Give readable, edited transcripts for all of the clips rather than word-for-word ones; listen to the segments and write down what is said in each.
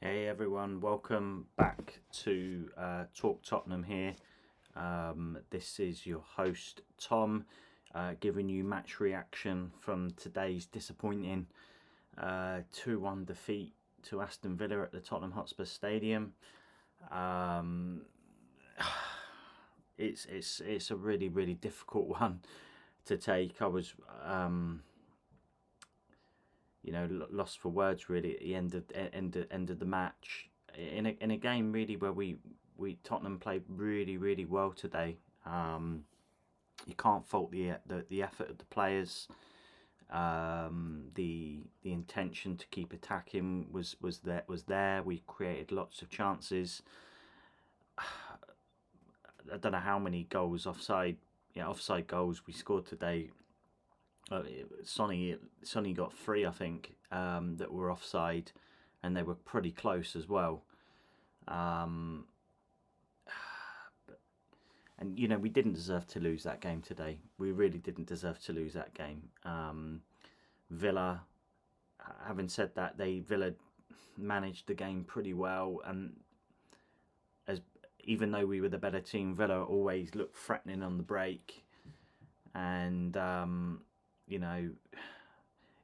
Hey everyone, welcome back to Talk Tottenham here. This is your host Tom, giving you match reaction from today's disappointing 2-1 defeat to Aston Villa at the Tottenham Hotspur Stadium. It's a really difficult one to take. I was lost for words really at the end of the match in a game really where we Tottenham played really well today. You can't fault the effort of the players. The intention to keep attacking was there. We created lots of chances. I don't know how many goals offside goals we scored today. Sonny got 3, I think, that were offside, and they were pretty close as well. And we didn't deserve to lose that game today. We really didn't deserve to lose that game. Villa, having said that, Villa managed the game pretty well, and even though we were the better team, Villa always looked threatening on the break, and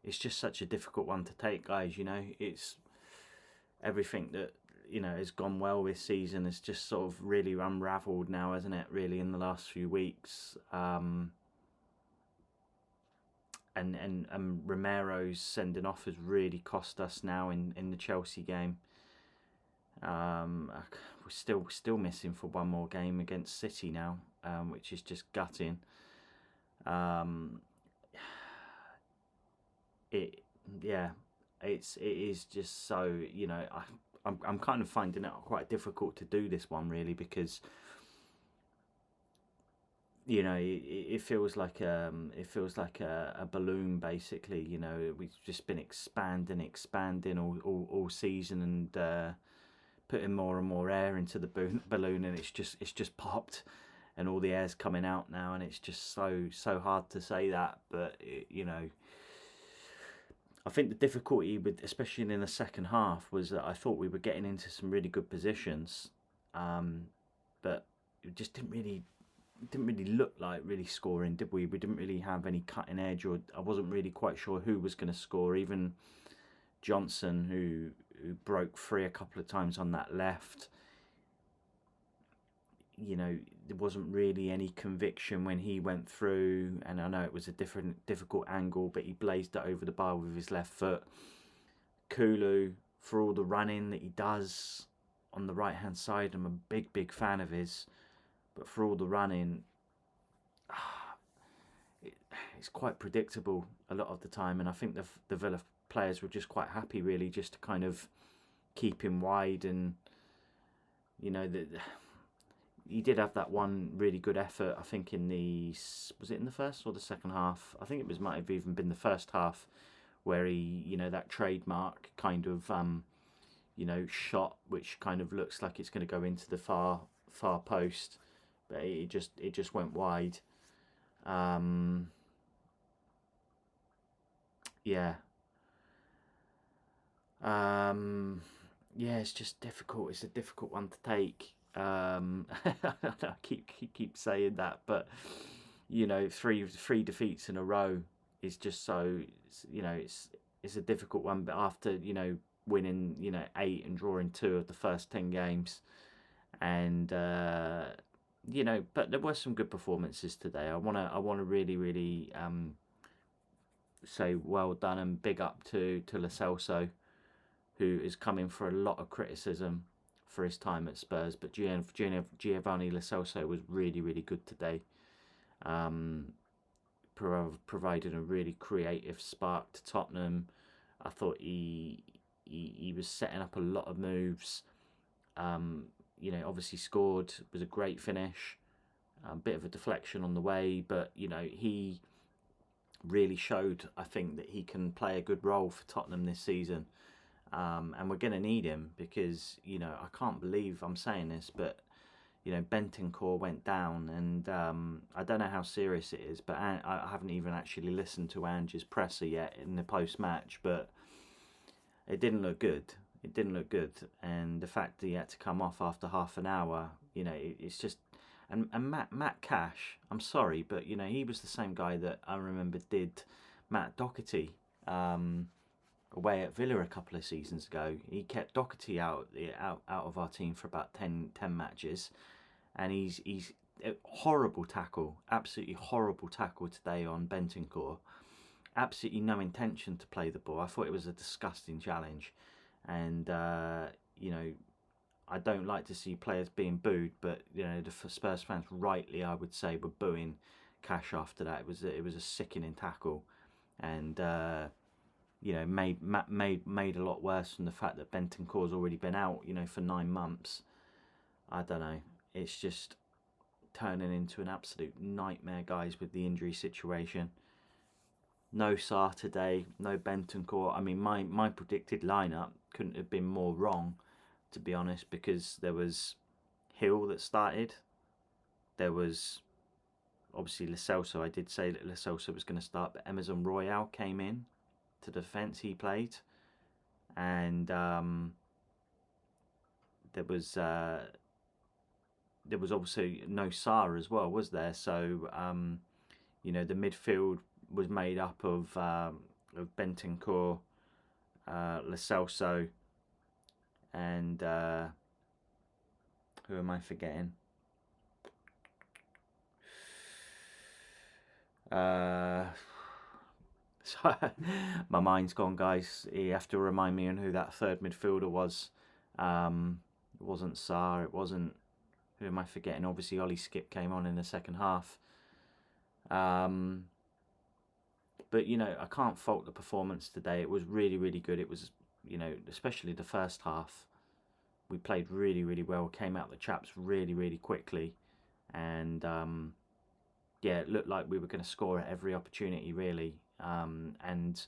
it's just such a difficult one to take, guys. It's everything that has gone well this season has just sort of really unravelled now, hasn't it? Really, in the last few weeks, and Romero's sending off has really cost us now in the Chelsea game. We're still missing for one more game against City now, which is just gutting. It is just so, I'm kind of finding it quite difficult to do this one really, because it feels like a balloon basically. We've just been expanding all season, and putting more and more air into the balloon, and it's just popped, and all the air's coming out now, and it's just so hard to say that, but I think the difficulty with, especially in the second half, was that I thought we were getting into some really good positions, but it just didn't really look like really scoring, did we? We didn't really have any cutting edge, or I wasn't really quite sure who was going to score. Even Johnson, who broke free a couple of times on that left, there wasn't really any conviction when he went through, and I know it was a difficult angle, but he blazed it over the bar with his left foot. Kulu, for all the running that he does on the right hand side, I'm a big fan of his, but for all the running, it's quite predictable a lot of the time, and I think the Villa players were just quite happy really just to kind of keep him wide, and he did have that one really good effort, I think, was it in the first or the second half? I think might have even been the first half, where he, that trademark kind of, shot, which kind of looks like it's going to go into the far post, but it just went wide. It's just difficult. It's a difficult one to take. I keep saying that, but three defeats in a row is just so, it's a difficult one. But after winning 8 and drawing 2 of the first 10 games, and but there were some good performances today. I wanna really say well done and big up to Lo Celso, who is coming for a lot of criticism for his time at Spurs, but Giovanni Lo Celso was really good today. Provided a really creative spark to Tottenham. I thought he was setting up a lot of moves. Obviously scored, it was a great finish. A bit of a deflection on the way, but he really showed, I think, that he can play a good role for Tottenham this season. And we're going to need him, because I can't believe I'm saying this, but Bentancur went down, and I don't know how serious it is, but I haven't even actually listened to Ange's presser yet in the post match, but it didn't look good. It didn't look good, and the fact that he had to come off after half an hour, it's just. And Matt Cash, I'm sorry, but he was the same guy that I remember did Matt Doherty away at Villa a couple of seasons ago. He kept Doherty out of our team for about 10 matches, and he's a horrible tackle, absolutely horrible tackle today on Bentancur. Absolutely no intention to play the ball. I thought it was a disgusting challenge, and I don't like to see players being booed, but the Spurs fans rightly, I would say, were booing Cash after that. It was a sickening tackle, and made a lot worse from the fact that Bentancur's already been out, for 9 months. I don't know. It's just turning into an absolute nightmare, guys, with the injury situation. No Sarr today, no Bentancur. I mean, my predicted lineup couldn't have been more wrong, to be honest, because there was Hill that started. There was obviously Lo Celso. I did say that Lo Celso was going to start, but Emerson Royale came in to the defence. He played, and there was also no Sarr as well, was there? So the midfield was made up of Bentancur, Lo Celso, and who am I forgetting? So my mind's gone, guys. You have to remind me on who that third midfielder was. It wasn't Sarr. It wasn't. Who am I forgetting? Obviously, Ollie Skip came on in the second half. But I can't fault the performance today. It was really, really good. It was, especially the first half. We played really, really well. Came out the traps really, really quickly, and it looked like we were going to score at every opportunity, really. And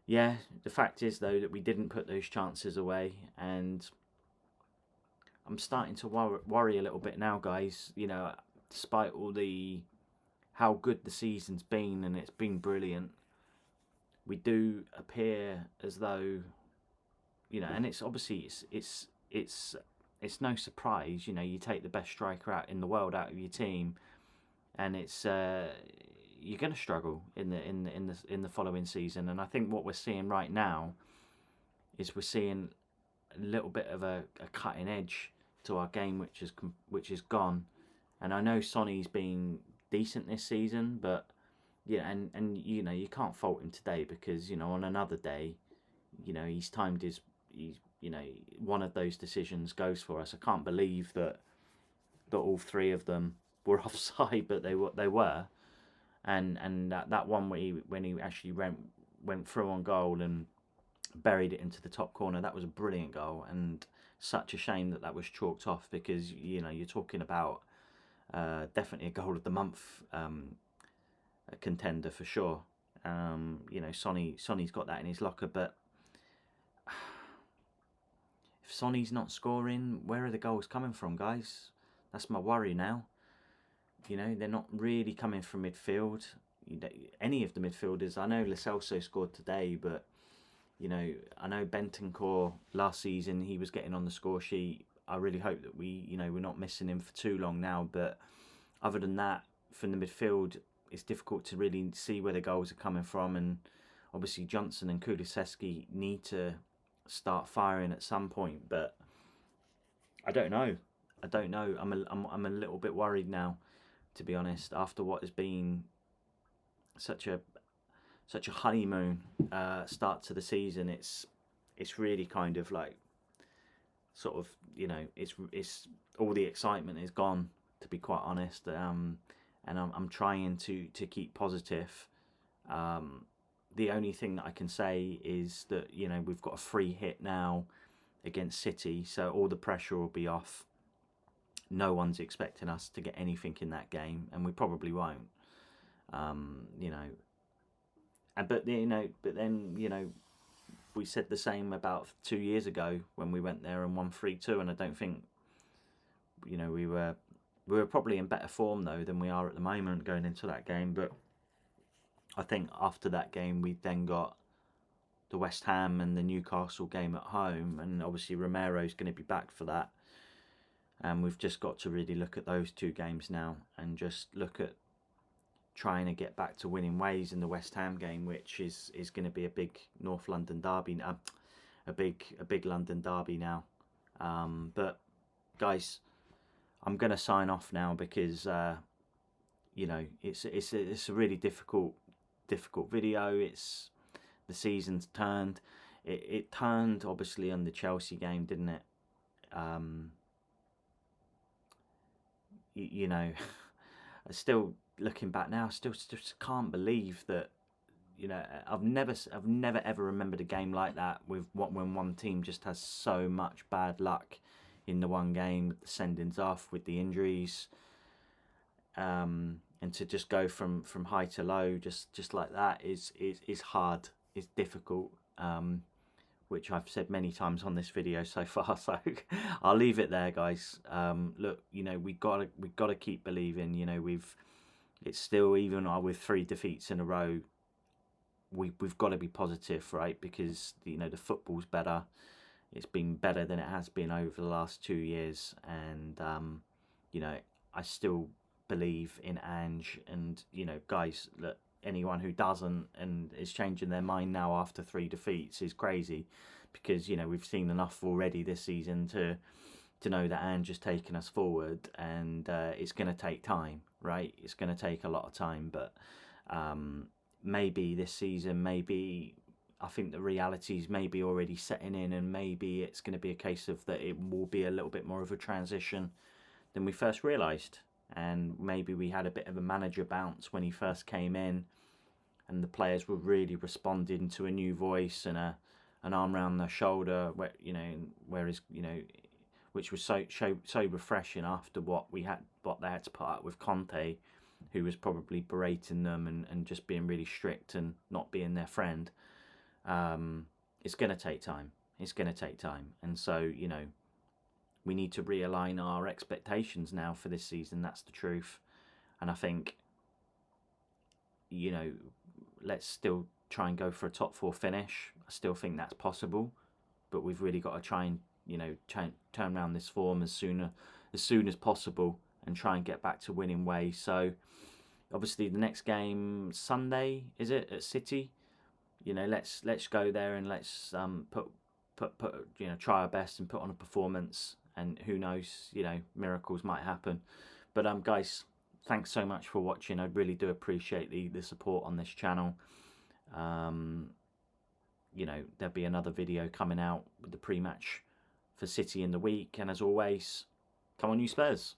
yeah, the fact is though that we didn't put those chances away, and I'm starting to worry a little bit now, guys. Despite all how good the season's been, and it's been brilliant, we do appear as though, and it's obviously it's no surprise. You take the best striker out in the world out of your team, and it's you're going to struggle in the following season. And I think what we're seeing right now is we're seeing a little bit of a cutting edge to our game, which is gone. And I know Sonny's been decent this season, but and you can't fault him today, because on another day, he's timed he's one of those decisions goes for us. I can't believe that all three of them were offside, but they were, and that one when he actually went through on goal and buried it into the top corner, that was a brilliant goal, and such a shame that was chalked off, because you're talking about definitely a goal of the month contender for sure. Sonny's got that in his locker, but if Sonny's not scoring, where are the goals coming from, guys? That's my worry now. They're not really coming from midfield. Any of the midfielders. I know Lo Celso scored today, but I know Bentancur last season he was getting on the score sheet. I really hope that we're not missing him for too long now. But other than that, from the midfield, it's difficult to really see where the goals are coming from. And obviously Johnson and Kulusevski need to start firing at some point. But I don't know. I'm a little bit worried now, to be honest, after what has been such a honeymoon start to the season. It's really kind of like sort of it's all the excitement is gone, to be quite honest. And I'm trying to keep positive. The only thing that I can say is that we've got a free hit now against City, so all the pressure will be off. No one's expecting us to get anything in that game, and we probably won't. But then we said the same about 2 years ago when we went there and won 3-2, and I don't think we were probably in better form though than we are at the moment going into that game. But I think after that game we then got the West Ham and the Newcastle game at home, and obviously Romero's going to be back for that. And we've just got to really look at those 2 games now and just look at trying to get back to winning ways in the West Ham game, which is going to be a big North London derby, a big London derby now. But guys, I'm going to sign off now because you know, it's a really difficult video. It's the season's turned. It turned obviously on the Chelsea game, didn't it? You know, still looking back now, still can't believe that. You know, I've never ever remembered a game like that with when one team just has so much bad luck in the one game, with the sendings off, with the injuries, and to just go from high to low just like that is hard, is difficult, which I've said many times on this video so far. So I'll leave it there, guys. Look, you know, we gotta keep believing. You know, it's still, even with 3 defeats in a row, we've got to be positive, right? Because you know, the football's better. It's been better than it has been over the last 2 years, and you know, I still believe in Ange. And you know, guys, look, anyone who doesn't and is changing their mind now after 3 defeats is crazy, because you know, we've seen enough already this season to know that Ange has taken us forward, and it's going to take time, right? It's going to take a lot of time, but maybe this season, maybe I think the reality's maybe already setting in, and maybe it's going to be a case of that it will be a little bit more of a transition than we first realised. And maybe we had a bit of a manager bounce when he first came in, and the players were really responding to a new voice and an arm around their shoulder, where you know, whereas you know, which was so refreshing after what they had to put up with Conte, who was probably berating them and just being really strict and not being their friend. It's going to take time. It's going to take time. And so, you know, we need to realign our expectations now for this season. That's the truth. And I think, you know, let's still try and go for a top 4 finish. I still think that's possible. But we've really got to try and, you know, turn around this form as soon as possible and try and get back to winning ways. So obviously the next game Sunday, is it, at City? You know, let's go there and let's put you know, try our best and put on a performance, and who knows, you know, miracles might happen. But guys, thanks so much for watching. I really do appreciate the support on this channel. You know, there'll be another video coming out with the pre-match for City in the week, and as always, come on you Spurs.